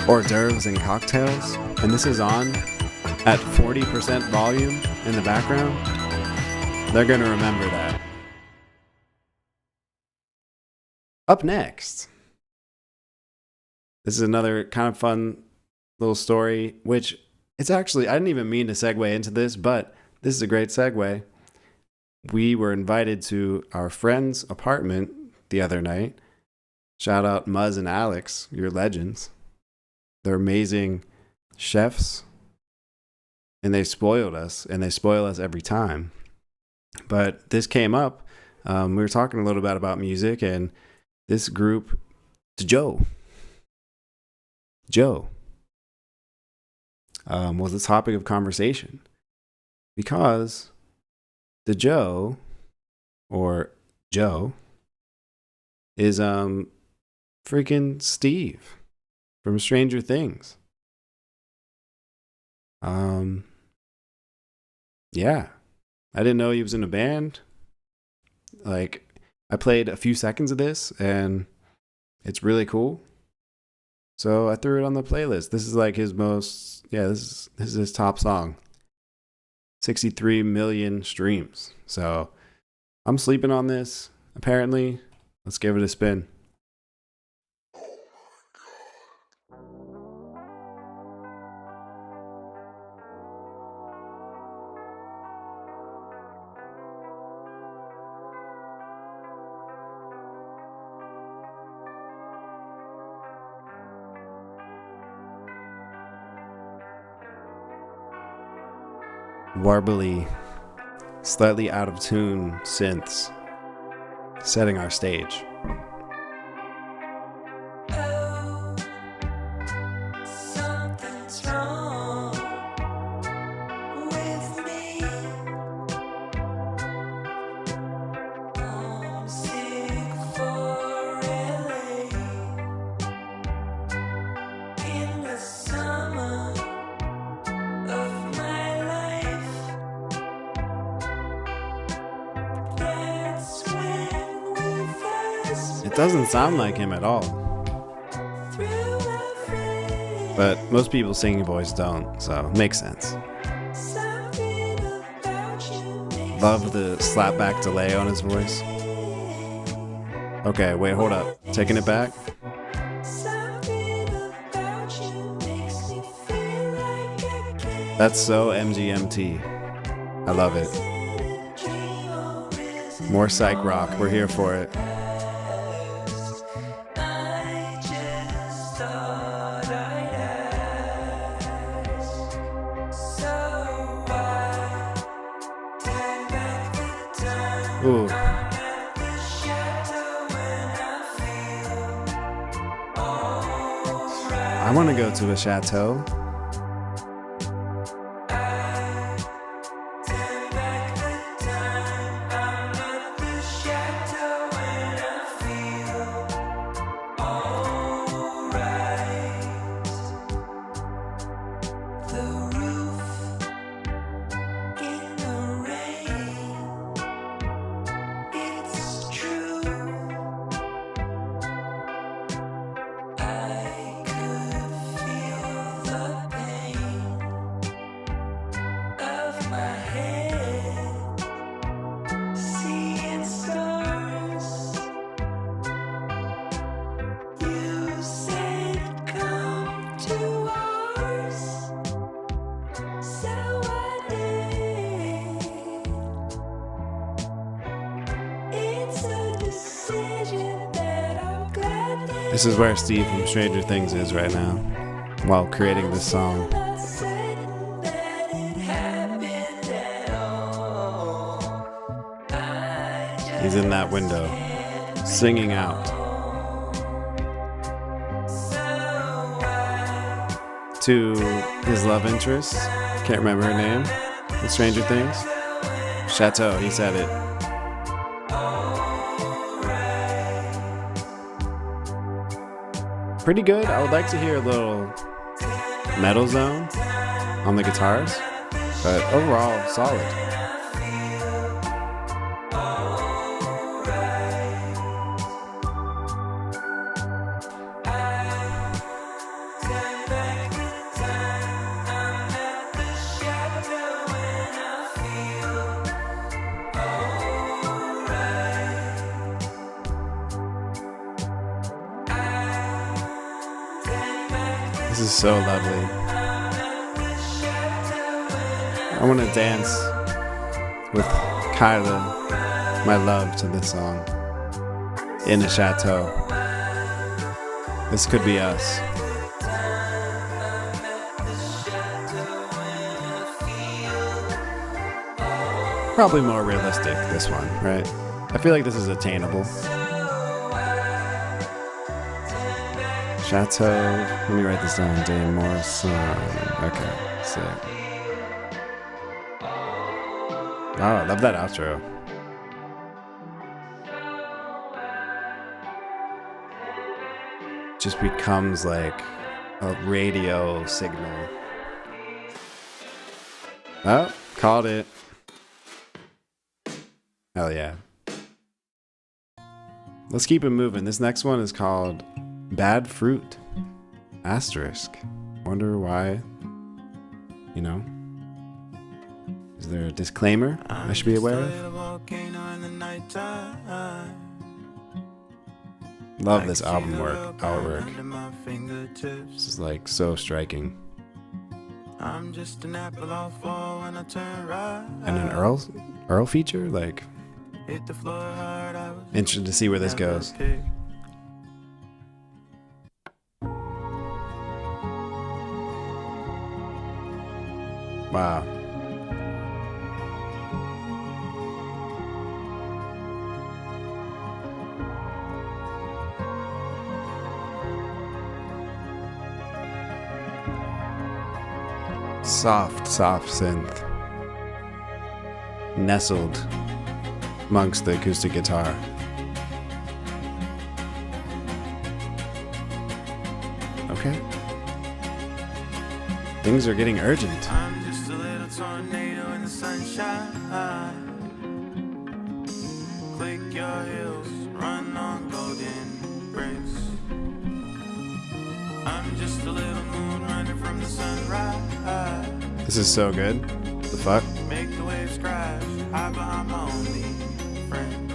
hors d'oeuvres and cocktails, and this is on at 40% volume in the background, they're going to remember that. Up next, this is another kind of fun little story, which it's actually, I didn't even mean to segue into this, but this is a great segue. We were invited to our friend's apartment the other night. Shout out Muzz and Alex, you're legends. They're amazing chefs, and they spoiled us, and they spoil us every time. But this came up. We were talking a little bit about music, and this group, Joe, was the topic of conversation, because the Joe is freaking Steve from Stranger Things. Yeah, I didn't know he was in a band. Like, I played a few seconds of this, and it's really cool. So I threw it on the playlist. This is like his most, this is his top song. 63 million streams. So I'm sleeping on this, apparently. Let's give it a spin. Warbly, slightly out of tune synths setting our stage. Oh, something's wrong with me. I'm sick for LA in the summer of my life. That's when we first It doesn't sound like him at all, through a friend. but most people's singing voice don't, so it makes sense. Something about you makes Love the slapback delay on his voice. Okay, wait, hold up. Taking it back. something about you makes me feel like I can't That's so MGMT. I love it. dream or resist. More psych rock. We're here for it. I just thought I'd ask. So I turn back the time. Ooh. At the shadow when I feel alright. I want to go to a chateau. Turn back the time. I'm at the shadow when I feel alright. The roof in the rain. It's true. I could feel the pain of my head, seeing stars. You said come to ours, so I did. It's a decision that I'm glad that This is where Steve from Stranger Things is right now, while creating this song. not certain that it happened at all. I just He's in that window, singing out to his love interest. Can't remember her name. In Stranger Things. Chateau, he said it. Pretty good. I would like to hear a little Metal Zone on the guitars, but overall, solid. This is so lovely. I want to dance with Kyla, my love, to this song. In a chateau. This could be us. Probably more realistic, this one, right? I feel like this is attainable. Chateau. Let me write this down. Dan Morrison. Okay, sick. Oh, I love that outro. Just becomes like a radio signal. Oh, called it. Hell yeah. Let's keep it moving. This next one is called Bad Fruit. Asterisk. Wonder why, you know? Is there a disclaimer I should be aware of? Love this album artwork. This is like so striking. I'm just an apple off when I turn right. And an Earl feature? Like, interested to see where this goes. Wow. Soft synth. Nestled amongst the acoustic guitar. Okay. Things are getting urgent. I'm just a little tornado in the sunshine. Click your heels, run on golden bricks. I'm just a little moon running from the sunrise. This is so good. The fuck? Make the waves crash. Hide behind my only friend.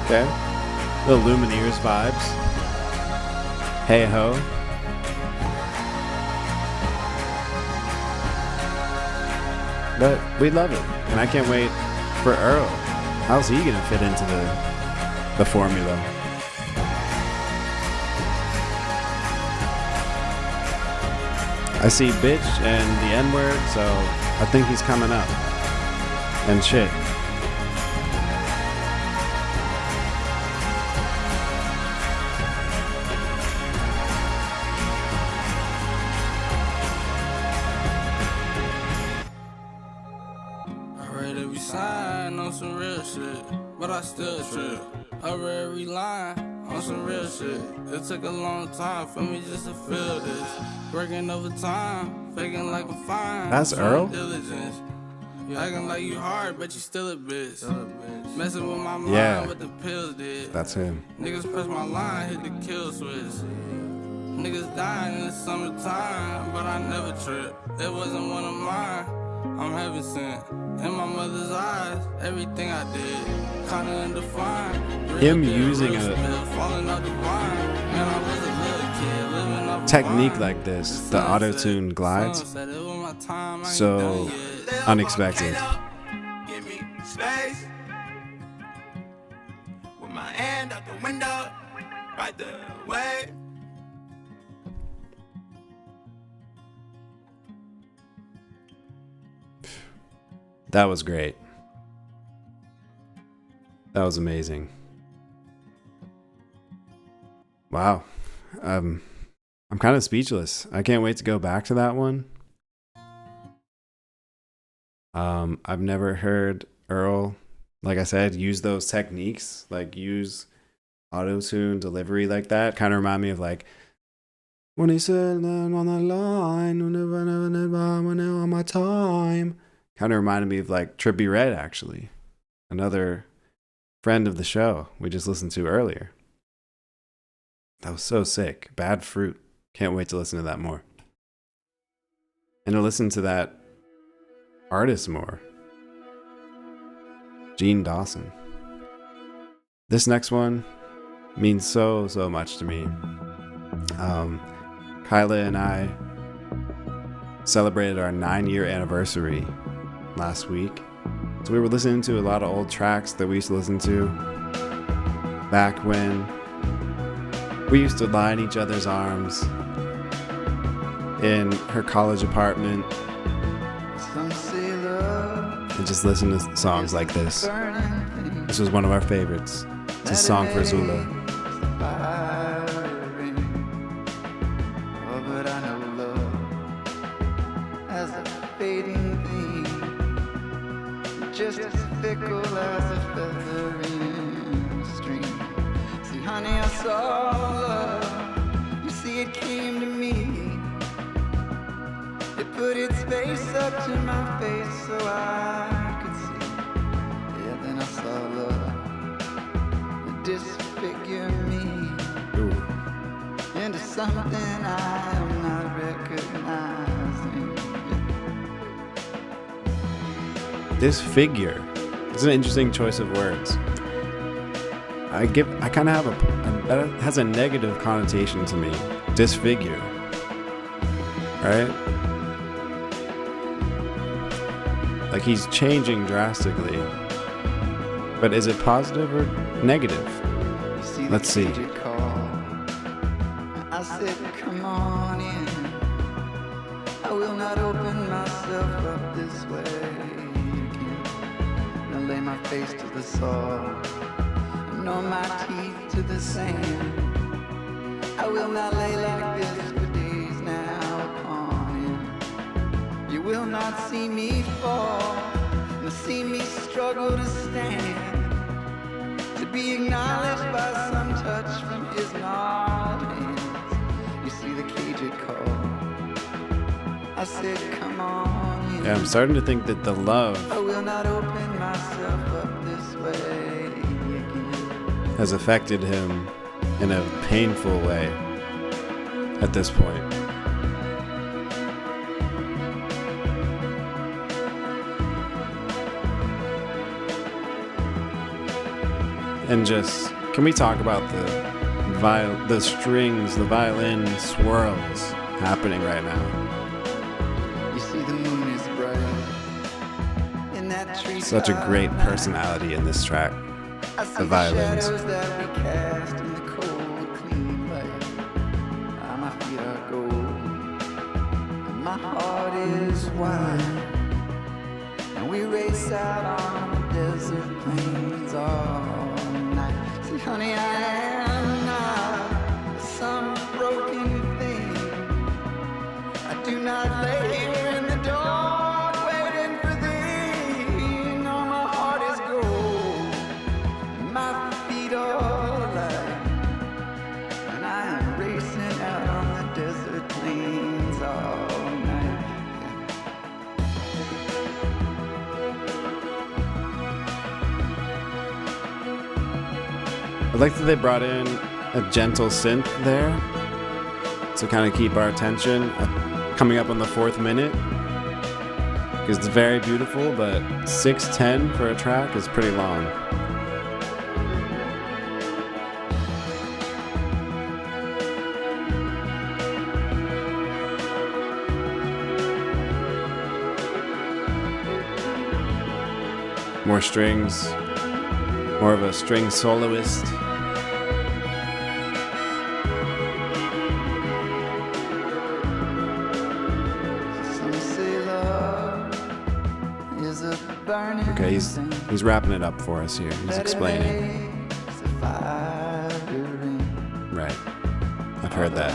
Okay. Little Lumineers vibes. Hey ho. But we love it. And I can't wait for Earl. How's he gonna fit into the formula? I see bitch and the N-word, so I think he's coming up. And shit. Some real shit, but I still trip. I read every line on some real shit. It took a long time for me just to feel this. Working overtime, faking like I'm fine. That's Earl? Diligence. You acting like you hard, but you still a bitch. Messing with my mind, what the pills did. That's him. Niggas press my line, hit the kill switch. Niggas dying in the summertime, but I never trip. It wasn't one of mine. I'm heaven sent. In my mother's eyes, everything I did, kinda undefined. Him using a technique like this, the auto-tune glides, so unexpected. Give me space. With my hand out the window, right the way. That was great. That was amazing. Wow. I'm kind of speechless. I can't wait to go back to that one. I've never heard Earl, like I said, use those techniques, like use auto-tune delivery like that. Kind of remind me of like when he said on the line, when on my time. Kind of reminded me of like Trippie Redd, actually. Another friend of the show we just listened to earlier. That was so sick. Bad Fruit. Can't wait to listen to that more. And to listen to that artist more. Gene Dawson. this next one means so much to me. Kyla and I celebrated our 9-year anniversary last week. So we were listening to a lot of old tracks that we used to listen to back when we used to lie in each other's arms in her college apartment and just listen to songs like this. This was one of our favorites. It's a song for Zula. But I know love as a fading thing, just as fickle as a feather in a stream. See, honey, I saw love. You see, it came to me. It put its face up to my face so I could see. Yeah, then I saw love disfigure me into something I am not recognizing. Disfigure. It's an interesting choice of words. I kind of have that has a negative connotation to me. Disfigure. Right? Like he's changing drastically. But is it positive or negative? Let's see. I said, come on in. I will not open myself up this way again. I'll lay my face to the soil, nor my teeth to the sand. I will not lay like this for days now upon end. You will not see me fall, nor see me struggle to stand, to be acknowledged by some touch from his gnarled hands. You see the cage it called. I said, come on in. Yeah, I'm starting to think that the love I will not open myself up this way again. has affected him in a painful way at this point. And just, can we talk about the strings, the violin swirls happening right now? You see the moon is bright in that tree. Such a great personality in this track. The violins. Shadows that we cast in the cold, clean light. Ah, my feet are gold, and my heart is wide. And we race out on the desert plains all night. See, honey, I am not some broken thing. I do not lay here in the dark waiting for thee. No, my heart is gold, my feet are light, and I am racing out on the desert plains all night. I like that they brought in a gentle synth there to kind of keep our attention coming up on the 4th minute, because it's very beautiful, but 6:10 for a track is pretty long. More strings, more of a string soloist. Some say love is a burning Okay, thing. he's wrapping it up for us here. He's explaining. It's a firing. Right. I've heard that.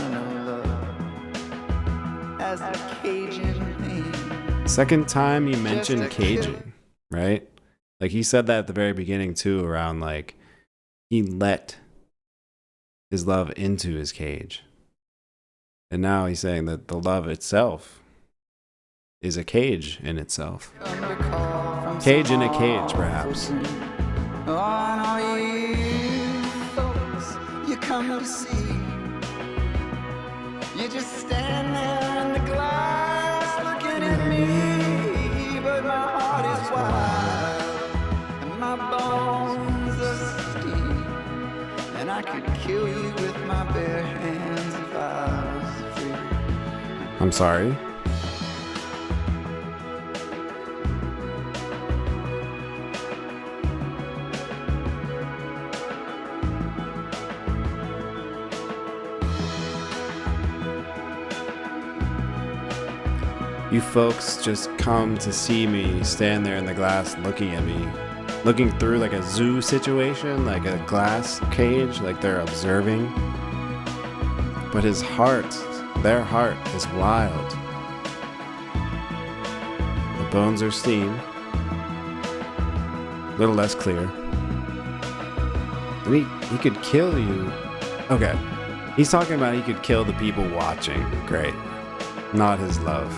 As a Cajun thing. Second time you mentioned Cajun, right? Like he said that at the very beginning too, around like he let his love into his cage. And now he's saying that the love itself is a cage in itself. Cage in a cage, perhaps. On all you folks you come to see, you just stand there in the glass looking at me, but my heart is wild and my bones are steel. I could kill you with my bare hands if I was free. I'm sorry. You folks just come to see me stand there in the glass looking at me. Looking through like a zoo situation, like a glass cage, like they're observing. But his heart, their heart is wild. The bones are steam. A little less clear. And he could kill you. Okay. He's talking about he could kill the people watching. Great. Not his love.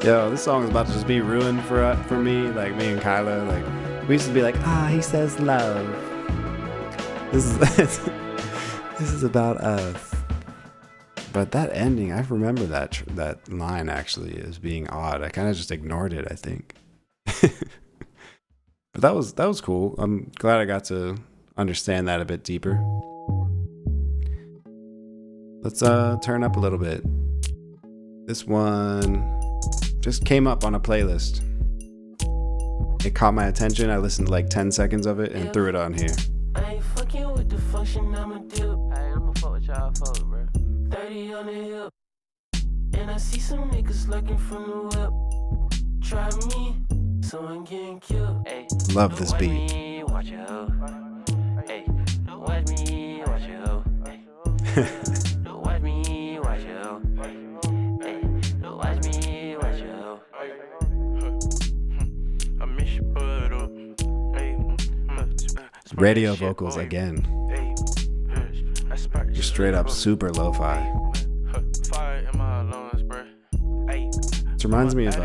Yo, this song is about to just be ruined for me, like me and Kyla. Like, we used to be like, he says love. This is this is about us. But that ending, I remember that line actually as being odd. I kind of just ignored it, I think. But that was cool. I'm glad I got to understand that a bit deeper. Let's turn up a little bit. This one just came up on a playlist. It caught my attention. I listened to like 10 seconds of it and threw it on here. I ain't fucking with the function, I'ma dip. I'ma fuck with y'all, bro. 30 on the hip. And I see some niggas lurking from the whip. Try me, someone getting killed. Ay, love this beat. Watch me, watch your hoe. Ay, watch me, watch your hoe. Watch me, watch your hoe. Watch me, watch your hoe. I miss your butt up. Radio vocals again. Just straight up super lo-fi. This reminds me of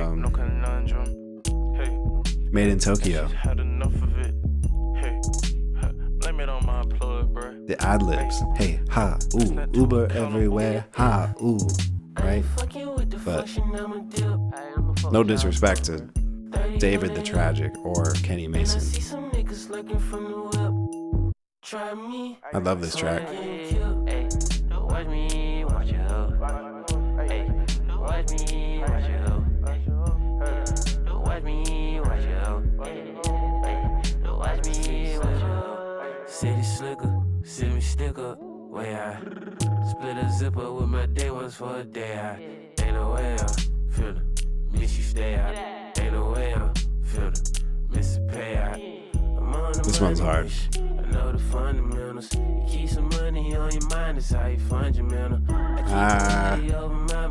Made in Tokyo. The ad-libs. Hey, ha, ooh, Uber everywhere, ha, ooh, right? But no disrespect to David the Tragic or Kenny Mason. I love this track. City slicker, see me stick up, way high. Split a zipper with my day ones for a day high. Ain't no way I feel the miss you stay out. Ain't no way I feel the miss you pay out. This one's hard. I know the fundamentals. You keep some money on your mind, that's how you fund your mental.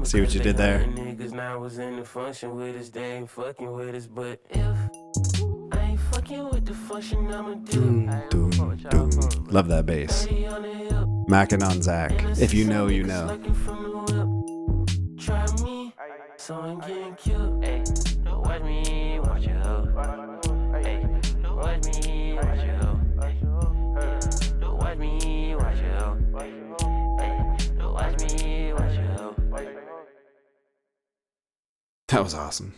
See what you did there? Niggas now was in the function with us, they ain't fucking with us, but if I ain't fucking with the function, I'ma do. Love that bass. Mackin' on Zach. If you know, you know. Try me, someone getting killed. Ay, watch me, watch your hoe. Ay, watch me, watch your hoe. Watch me, watch your hoe. Ay, watch me, watch your hoe. That was awesome.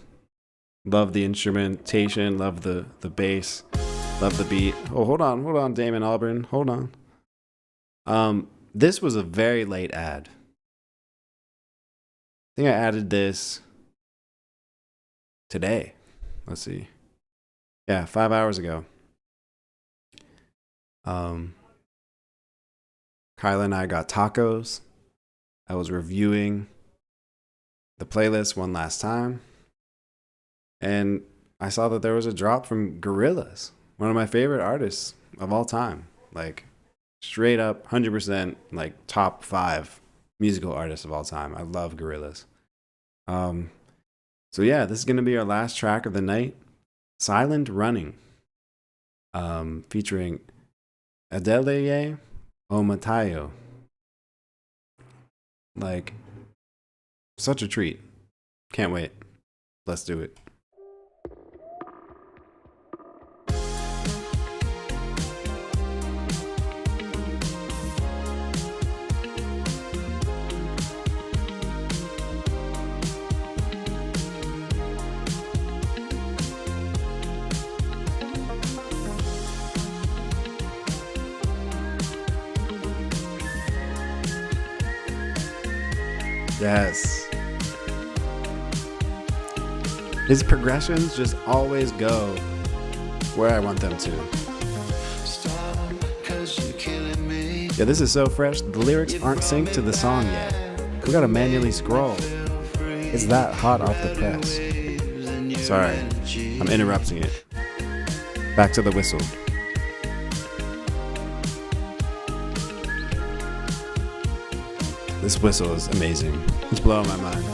Love the instrumentation, love the bass, love the beat. Oh, hold on, Damon Albarn, hold on. This was a very late ad. I think I added this today. Let's see. Yeah, 5 hours ago. Kyla and I got tacos. I was reviewing the playlist one last time. And I saw that there was a drop from Gorillaz, one of my favorite artists of all time. Like, straight up, 100%, like, top 5 musical artists of all time. I love Gorillaz. So yeah, this is going to be our last track of the night. Silent Running. Featuring Adeleye Omatayo. Like, such a treat. Can't wait. Let's do it. Yes. His progressions just always go where I want them to. Yeah, this is so fresh. The lyrics aren't synced to the song yet. We gotta manually scroll. It's that hot off the press. Sorry, I'm interrupting it. Back to the whistle. This whistle is amazing. It's blowing my mind.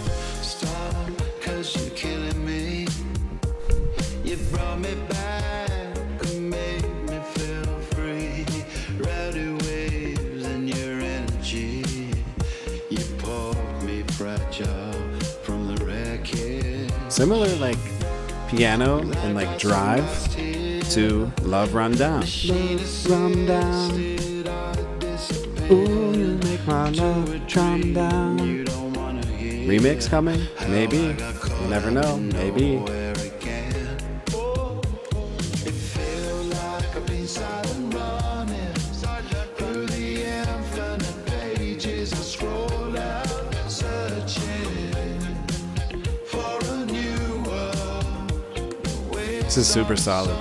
Similar like piano and like Drive to Love Run Down. Love Run Down. Ooh, you make my love calm down. Remix coming? Maybe. You never know. Maybe. This is super solid.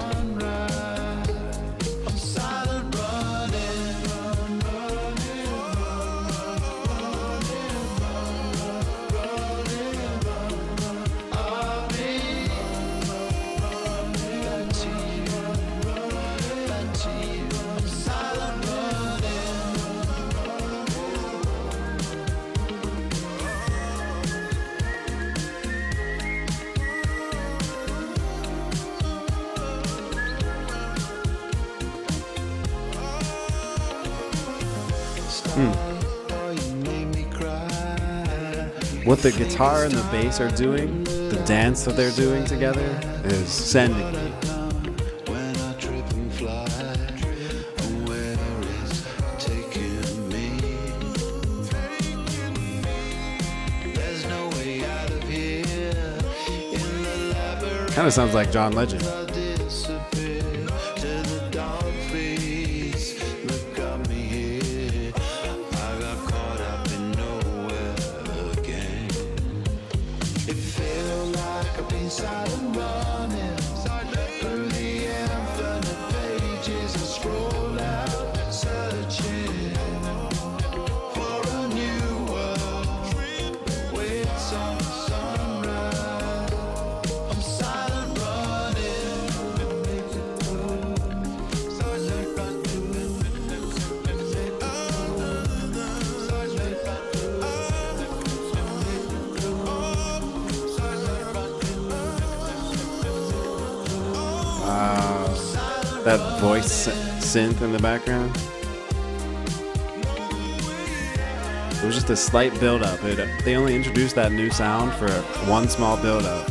What the guitar and the bass are doing, the dance that they're doing together, is sending me. Kind of sounds like John Legend. That voice synth in the background. It was just a slight build-up. They only introduced that new sound for one small build-up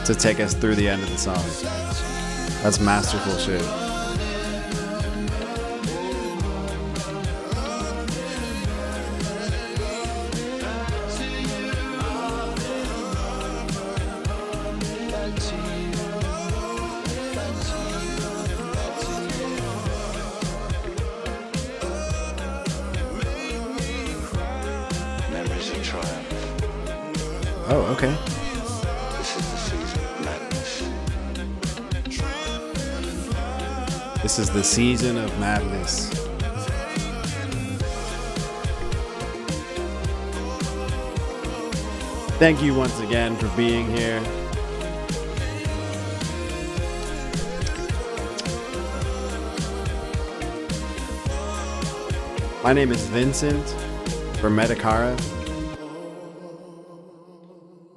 to take us through the end of the song. That's masterful shit. Oh, okay. This is the season of madness. Thank you once again for being here. My name is Vincent from Medakara.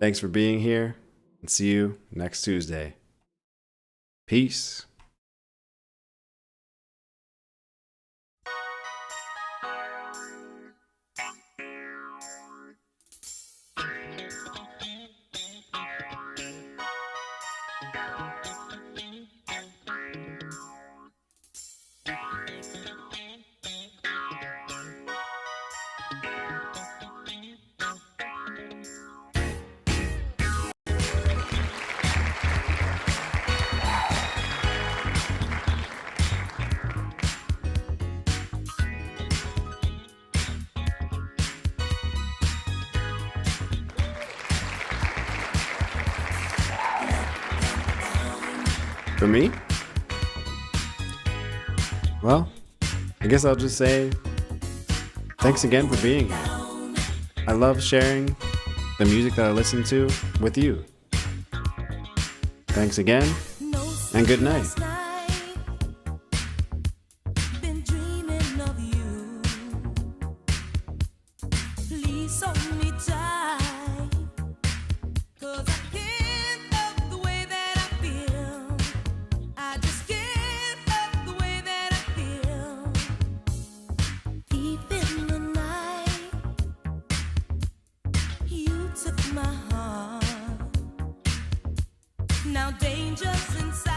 Thanks for being here, and see you next Tuesday. Peace. For me? Well, I guess I'll just say thanks again for being here. I love sharing the music that I listen to with you. Thanks again, and good night. Been dreaming of you. Please hold me tight, 'cause I can't love the way that I feel. I just can't love the way that I feel. Deep in the night, you took my heart. Now danger's inside.